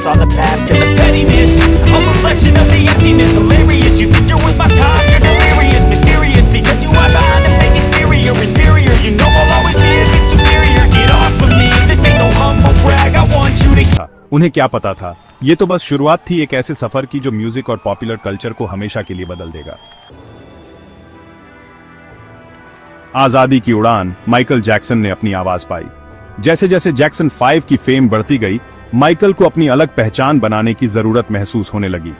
on the past and the pettiness. A reflection of the emptiness. Hilarious, you think you're worth my time, you're delirious. Mysterious, because you are behind a fake exterior. Inferior, you know I'll always be a bit superior. Get off of me, this ain't no humble brag. I want you to. उन्हें क्या पता था, ये तो बस शुरुआत थी एक ऐसे सफर की जो म्यूजिक और पॉपुलर कल्चर को हमेशा के लिए बदल देगा। आजादी की उड़ान, माइकल जैक्सन ने अपनी आवाज पाई। जैसे जैसे जैक्सन 5 की फेम बढ़ती गई, माइकल को अपनी अलग पहचान बनाने की जरूरत महसूस होने लगी।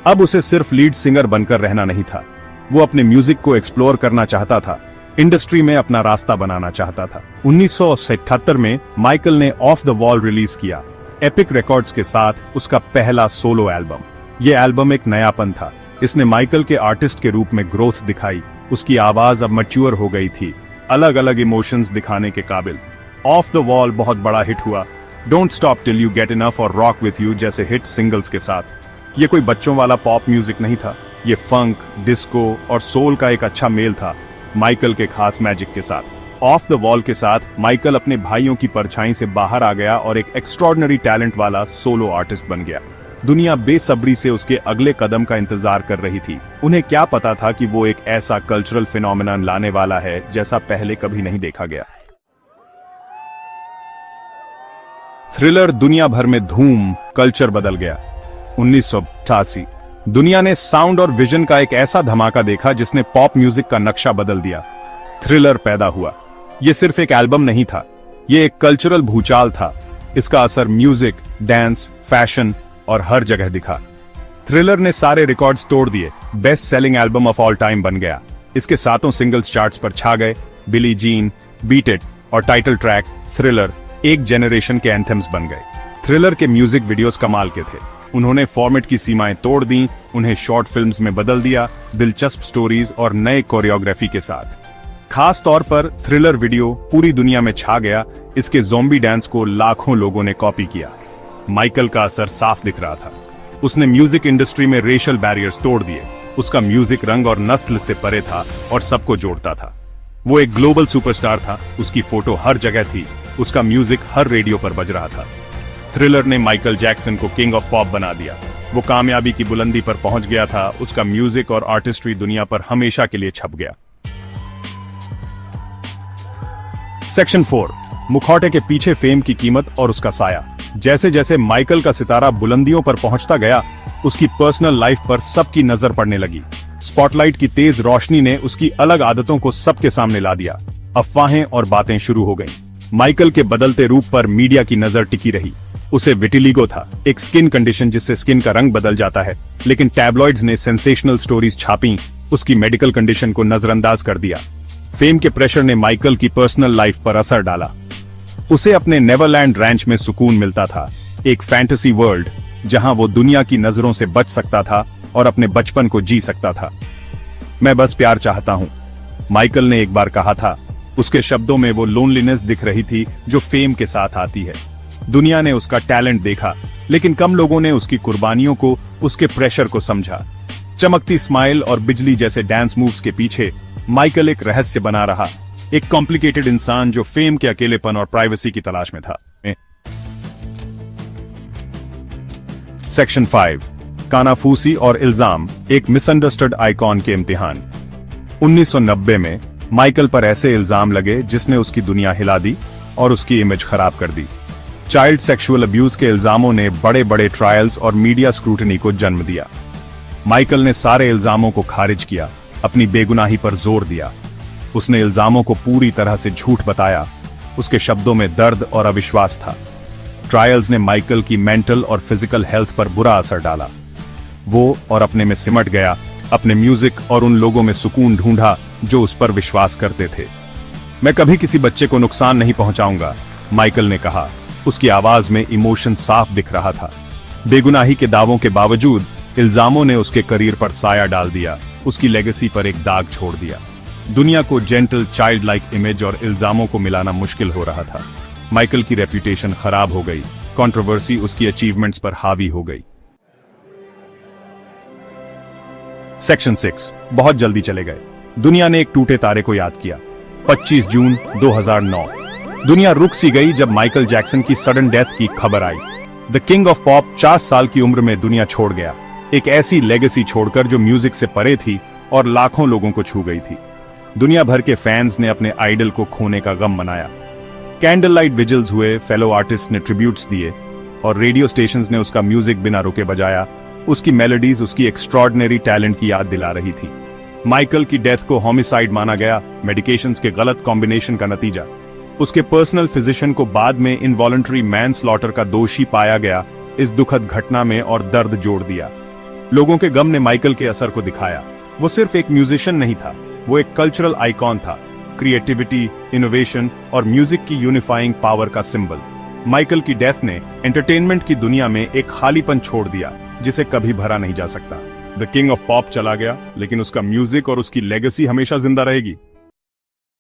अब उसे सिर्फ लीड सिंगर बनकर रहना नहीं था, वो अपने म्यूजिक को एक्सप्लोर करना चाहता था, इंडस्ट्री में अपना रास्ता बनाना चाहता था। 1977 में माइकल ने ऑफ द वॉल रिलीज किया, एपिक रिकॉर्ड्स के साथ उसका पहला सोलो एल्बम। यह एल्बम एक नयापन था, इसने माइकल के आर्टिस्ट के रूप में ग्रोथ दिखाई। उसकी आवाज अब मैच्योर हो गई थी, अलग अलग इमोशंस दिखाने के काबिल। ऑफ द वॉल बहुत बड़ा हिट हुआ, don't stop till you get enough और रॉक विथ यू जैसे हिट सिंगल्स के साथ। ये कोई बच्चों वाला पॉप म्यूजिक नहीं था, ये फंक, डिस्को और सोल का एक अच्छा मेल था माइकल के खास मैजिक के साथ। ऑफ द वॉल के साथ माइकल अपने भाइयों की परछाई से बाहर आ गया और एक एक्स्ट्रॉर्डिनरी टैलेंट वाला सोलो आर्टिस्ट बन गया। दुनिया बेसब्री से उसके अगले कदम का इंतजार कर रही थी। उन्हें क्या पता था कि वो एक ऐसा कल्चरल फिनोमिनन लाने वाला है जैसा पहले कभी नहीं देखा गया। थ्रिलर दुनिया भर में धूम, कल्चर बदल गया। 1988 दुनिया ने साउंड और विजन का एक ऐसा धमाका देखा जिसने पॉप म्यूजिक का नक्शा बदल दिया। थ्रिलर पैदा हुआ। यह सिर्फ एक एल्बम नहीं था, यह एक कल्चरल भूचाल था। इसका असर म्यूजिक, डांस, फैशन और हर जगह दिखा। थ्रिलर ने सारे रिकॉर्ड्स तोड़ दिए, best selling album of all time बन गया। इसके सातों सिंगल्स चार्ट्स पर छा गए। बिली जीन, बीट इट और टाइटल ट्रैक थ्रिलर एक जेनरेशन के एंथेम्स बन गए। थ्रिलर के म्यूजिक वीडियोस कमाल के थे, उन्होंने फॉर्मेट की सीमाएं तोड़ दी, उन्हें शॉर्ट फिल्म्स में बदल दिया, दिलचस्प स्टोरीज और नए कोरियोग्राफी के साथ। खास तौर पर थ्रिलर वीडियो पूरी दुनिया में छा गया। इसके ज़ॉम्बी डांस को लाखों लोगों ने कॉपी किया। माइकल का असर साफ दिख रहा था, उसने म्यूजिक इंडस्ट्री में रेशियल बैरियर्स तोड़ दिए। उसका म्यूजिक रंग और नस्ल से परे था और सबको जोड़ता था। वो एक ग्लोबल सुपरस्टार था, उसकी फोटो हर जगह थी, उसका म्यूजिक हर रेडियो पर बज रहा था। थ्रिलर ने माइकल जैक्सन को किंग ऑफ पॉप बना दिया। वो कामयाबी की बुलंदी पर पहुंच गया था, उसका म्यूजिक और आर्टिस्ट्री दुनिया पर हमेशा के लिए छप गया। सेक्शन 4, मुखौटे के पीछे फेम की कीमत और उसका साया। जैसे जैसे माइकल का सितारा बुलंदियों पर पहुंचता गया, उसकी पर्सनल लाइफ पर सबकी नजर पड़ने लगी। स्पॉटलाइट की तेज रोशनी ने उसकी अलग आदतों को सबके सामने ला दिया। अफवाहें और बातें शुरू हो गईं। माइकल के बदलते रूप पर मीडिया की नजर टिकी रही। उसे विटिलिगो था, एक स्किन कंडीशन जिससे स्किन का रंग बदल जाता है, लेकिन टैबलॉइड्स ने सेंसेशनल स्टोरीज छापी, उसकी मेडिकल कंडीशन को नजरअंदाज कर दिया। फेम के प्रेशर ने माइकल की पर्सनल लाइफ पर असर डाला। उसे अपने नेवरलैंड रैंच में सुकून मिलता था, एक फैंटेसी वर्ल्ड जहां वो दुनिया की नजरों से बच सकता था और अपने बचपन को जी सकता था। मैं बस प्यार चाहता हूं, माइकल ने एक बार कहा था। उसके शब्दों में वो लोनलीनेस दिख रही थी जो फेम के साथ आती है। दुनिया ने उसका टैलेंट देखा, लेकिन कम लोगों ने उसकी कुर्बानियों को, उसके प्रेशर को समझा। चमकती स्माइल और बिजली जैसे डांस मूव्स के पीछे माइकल एक रहस्य बना रहा, एक कॉम्प्लिकेटेड इंसान जो फेम के अकेलेपन और प्राइवेसी की तलाश में था। सेक्शन 5, कानाफूसी और इल्जाम, एक मिसअंडरस्टूड आइकॉन के इम्तिहान। 1990 में माइकल पर ऐसे इल्जाम लगे जिसने उसकी दुनिया हिला दी और उसकी इमेज खराब कर दी। चाइल्ड सेक्सुअल अब्यूज के इल्जामों ने बड़े बड़े ट्रायल्स और मीडिया स्क्रूटनी को जन्म दिया। माइकल ने सारे इल्जामों को खारिज किया, अपनी बेगुनाही पर जोर दिया। उसने इल्जामों को पूरी तरह से झूठ बताया। उसके शब्दों में दर्द और अविश्वास था। ट्रायल्स ने माइकल की मेंटल और फिजिकल हेल्थ पर बुरा असर डाला। वो और अपने में सिमट गया, अपने म्यूजिक और उन लोगों में सुकून ढूंढा जो उस पर विश्वास करते थे। मैं कभी किसी बच्चे को नुकसान नहीं पहुंचाऊंगा, माइकल ने कहा। उसकी आवाज में इमोशन साफ दिख रहा था। बेगुनाही के दावों के बावजूद इल्जामों ने उसके करियर पर साया डाल दिया, उसकी लेगेसी पर एक दाग छोड़ दिया। दुनिया को जेंटल चाइल्ड लाइक इमेज और इल्जामों को मिलाना मुश्किल हो रहा था। माइकल की रेप्यूटेशन खराब हो गई, कंट्रोवर्सी उसकी अचीवमेंट्स पर हावी हो गई। सेक्शन 6, बहुत जल्दी चले गए। दुनिया ने एक टूटे तारे को याद किया। 25 जून 2009 दुनिया रुक सी गई जब माइकल जैक्सन की सडन डेथ की खबर आई। द किंग ऑफ पॉप 50 साल की उम्र में दुनिया छोड़ गया, एक ऐसी लेगेसी छोड़कर जो म्यूजिक से परे थी और लाखों लोगों को छू गई थी। दुनिया भर के फैंस ने अपने आइडल को खोने का गम मनाया। कैंडल लाइट विजिल्स हुए, फेलो आर्टिस्ट ने ट्रिब्यूट्स दिए और रेडियो स्टेशंस ने उसका म्यूजिक बिना रुके बजाया। उसकी मेलोडीज उसकी एक्स्ट्रॉर्डिनरी टैलेंट की याद दिला रही थी। माइकल की डेथ को होमिसाइड माना गया, मेडिकेशंस के गलत कॉम्बिनेशन का नतीजा। उसके पर्सनल फिजिशियन को बाद में इनवॉलंटरी मैनस्लॉटर का दोषी पाया गया इस दुखद घटना में और दर्द जोड़ दिया। लोगों के गम ने माइकल के असर को दिखाया। वो सिर्फ एक म्यूजिशियन नहीं था, वो एक कल्चरल आइकॉन था, क्रिएटिविटी, इनोवेशन और म्यूजिक की यूनिफाइंग पावर का सिंबल। माइकल की डेथ ने एंटरटेनमेंट की दुनिया में एक खालीपन छोड़ दिया जिसे कभी भरा नहीं जा सकता। द किंग ऑफ पॉप चला गया, लेकिन उसका म्यूजिक और उसकी लेगेसी हमेशा जिंदा रहेगी।